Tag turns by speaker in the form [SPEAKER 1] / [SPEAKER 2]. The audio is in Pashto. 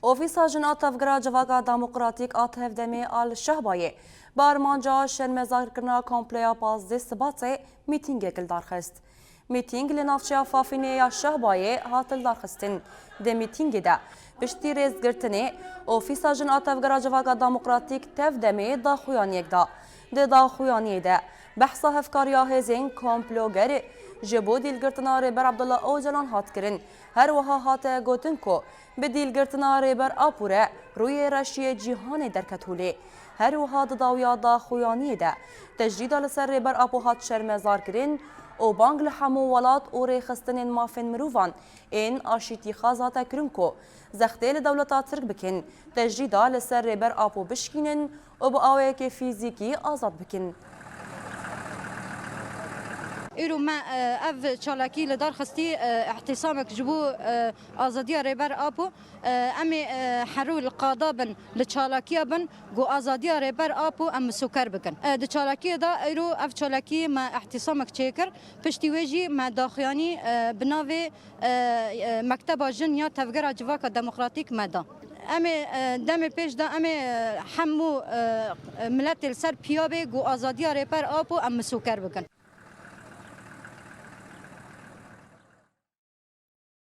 [SPEAKER 1] اوفیسا جنا تفگرا جواگا دموکراتیک آتف دمی آل شهبایه بارمانجا شرمزار کرنا کمپلیا 15 سبات میتینگ کل دارخست. میتینگ لنافچه فافینه یا شهبایه هاتل دارخستن. ده میتینگ ده پشتی ریز گرتنه اوفیسا جنا تفگرا جواگا دموکراتیک تف دمی داخویانیک دا. ده داخویانی ده بحثا هفکاریا هزین کمپلوگر جبو دیلگرتنا ریبر عبدالله اوجلان هات کرن هر وها هات گوتن کو به دیلگرتنا ریبر آپوره روی رشی جیهان درکتولی هر وها داویا دا خویانی ده تجدید لسر ریبر آپو هات شرمزار کرن او بانگ لحمو ولات او ریخستن مافن مروفان این آشیتی خازات کرن کو زخته لدولتا ترک بکن تجدید لسر ریبر آپو بشکینن او با آوه که فیزیکی آزاد بکن.
[SPEAKER 2] ایرو ما اف چالاکی لدار خستی احتسامك جبو آزادی ریبر آپو امی حرول قادابن لچالاکی بن گو آزادی ریبر آپو ام سکر بکن د چالاکی دا ایرو اف چالاکی ما احتسامك چیکر پشتی ویجی ما داخیانی بناوی مکتب جن یا تفگر جواک دموکراتیک مدا امی دم پیش دا امی حمو ملت السر پیابه گو آزادی ریبر آپو ام سکر بکن